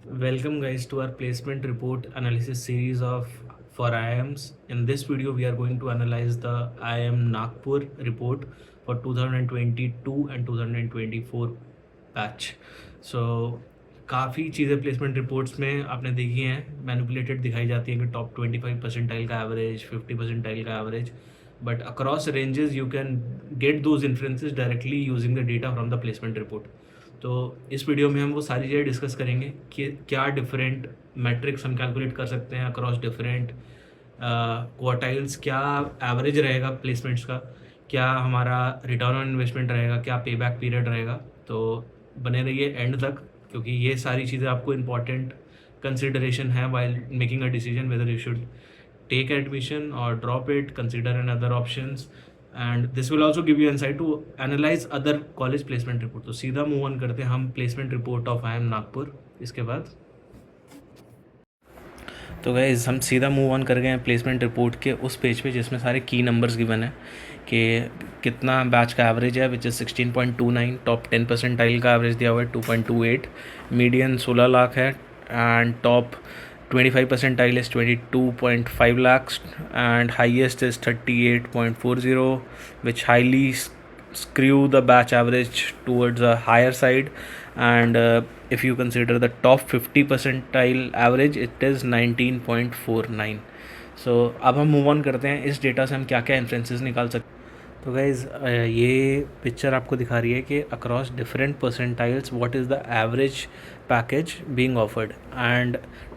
Welcome guys to our placement report analysis series of for IIMs. In this video we are going to analyze the IIM Nagpur report for 2022 and 2024 बैच. So काफ़ी चीज़ें placement reports में आपने देखी हैं, manipulated दिखाई जाती हैं कि टॉप 25 परसेंटाइल का एवरेज, 50 परसेंटाइल का average, but across ranges you can get those influences directly using the data from the placement report. तो इस वीडियो में हम वो सारी चीज़ें डिस्कस करेंगे कि क्या डिफरेंट मैट्रिक्स हम कैलकुलेट कर सकते हैं अक्रॉस डिफरेंट क्वार्टाइल्स, क्या एवरेज रहेगा प्लेसमेंट्स का, क्या हमारा रिटर्न ऑन इन्वेस्टमेंट रहेगा, क्या पे बैक पीरियड रहेगा. तो बने रहिए एंड तक, क्योंकि ये सारी चीज़ें आपको इंपॉर्टेंट कंसिडरेशन है while making a decision whether you should take admission or drop it, consider another options, and this will also give you insight to analyze other college placement report. तो सीधा move on करते हैं हम placement report of IIM Nagpur. इसके बाद तो guys हम सीधा मूव ऑन कर गए हैं प्लेसमेंट रिपोर्ट के उस पेज पे जिसमें सारे की नंबर्स गिवन है कि कितना बैच का एवरेज है, विच इज़ 16.29. टॉप 10 परसेंटाइल का एवरेज दिया हुआ है 2.28. मीडियन 16 लाख है and top 25 percentile is 22.5 lakhs and highest is 38.40, which highly skew the batch average towards a higher side. And if you consider the top 50 percentile average, it is 19.49. सो अब हम move on करते हैं इस data से हम क्या क्या influences निकाल सकते हैं. तो गाइज़ ये पिक्चर आपको दिखा रही है कि across different percentiles what is the average package being offered, and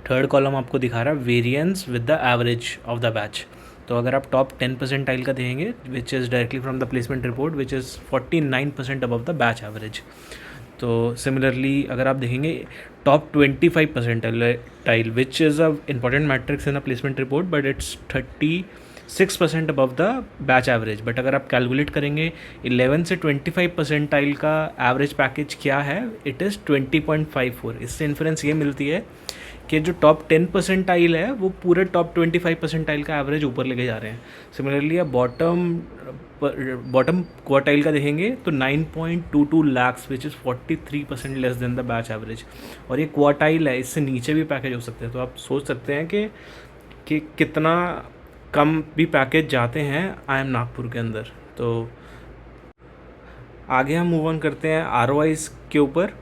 third column आपको दिखा रहा है variance with the average of the batch. तो अगर आप टॉप 10 परसेंटाइल का देखेंगे which is directly from the placement report which is 49% above the batch average. तो सिमिलरली अगर आप देखेंगे top 25 percentile which is a important matrix in a placement report, but it's 36% above the batch average. But अगर आप calculate करेंगे 11 से 25 percentile का average package क्या है, इट इज़ 20.54. इससे इन्फ्लुएंस ये मिलती है कि जो टॉप 10 परसेंटाइल है वो पूरे टॉप 25 परसेंटाइल का एवरेज ऊपर लेके जा रहे हैं. सिमिलरली आप बॉटम क्वार्टाइल का देखेंगे तो 9.22 lakhs which is 43% less than the batch average. और ये क्वार्टाइल है, इससे नीचे भी पैकेज हो सकते हैं. तो आप सोच सकते हैं कि कितना कम भी पैकेज जाते हैं IIM नागपुर के अंदर. तो आगे हम मूव ऑन करते हैं ROIs के ऊपर.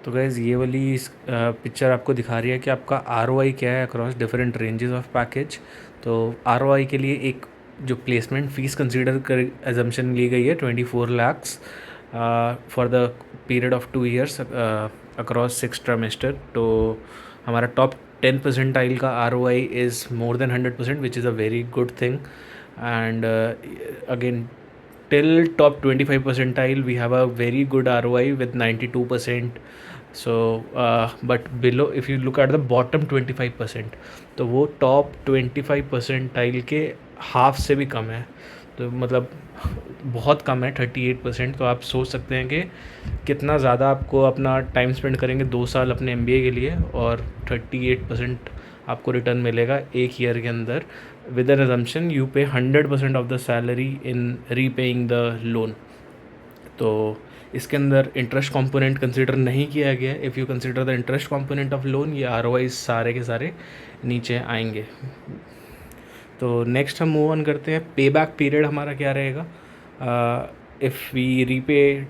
तो गाइज़ ये वाली पिक्चर आपको दिखा रही है कि आपका ROI क्या है across different ranges of package. तो ROI के लिए एक जो प्लेसमेंट फ़ीस कंसीडर कर एजम्पशन ली गई है 24 lakhs for the period of 2 years across 6 trimester. तो हमारा टॉप 10 परसेंटाइल का ROI is more than 100%, which is a very good thing. And again till top 25 percentile we have a very good ROI with 92%. So but below if you look at the bottom 25%, तो वो top 25 percentile के half से भी कम है. तो मतलब बहुत कम है 38%. तो आप सोच सकते हैं कि कितना ज़्यादा आपको अपना टाइम स्पेंड करेंगे 2 साल अपने MBA के लिए और 38% आपको रिटर्न मिलेगा एक ईयर के अंदर, विद एन अजम्पशन यू पे 100% of the salary in repaying the loan. तो इसके अंदर इंटरेस्ट कंपोनेंट कंसिडर नहीं किया गया. If you consider the interest component of loan, ये ROI सारे के सारे नीचे आएंगे. तो नेक्स्ट हम मूव ऑन करते हैं. पे बैक पीरियड हमारा क्या रहेगा. If we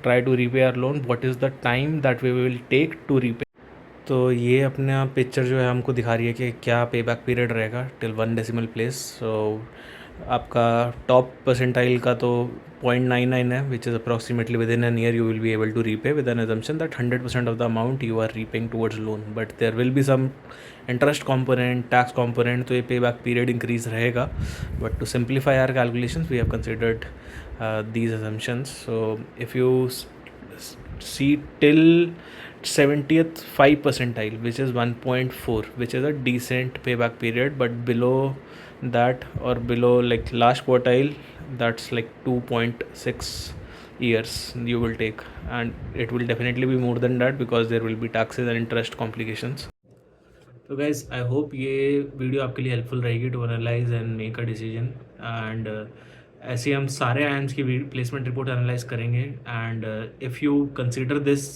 try to repay our loan, what is the time that we will take to repay. तो ये अपना पिक्चर जो है हमको दिखा रही है कि क्या पे बैक पीरियड रहेगा टिल 1 डेसिमल प्लेस. सो आपका टॉप परसेंटाइल का तो 0.99 है, which is approximately within an year you will be able to repay with an assumption that 100% of the amount you are repaying towards loan. But there will be some interest component, tax component, तो ये pay back period increase रहेगा. But to simplify our calculations we have considered these assumptions. So if you see till 70th 5 percentile, which is 1.4, which is a decent payback period, but below that or below like last quartile, that's like 2.6 years you will take, and it will definitely be more than that because there will be taxes and interest complications. तो guys I hope ये video आपके लिए helpful रहेगी to analyse and make a decision. And ऐसे हम सारे IIMs की placement report analyse करेंगे. And if you consider this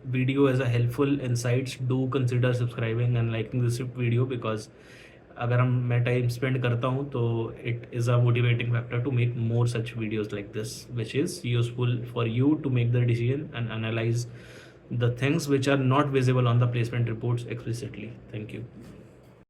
video as a helpful insights, do consider subscribing and liking this video, because अगर हम मैं टाइम स्पेंड करता हूँ तो it is a motivating factor to make more such videos like this which is useful for you to make the decision and analyze the things which are not visible on the placement reports explicitly. Thank you.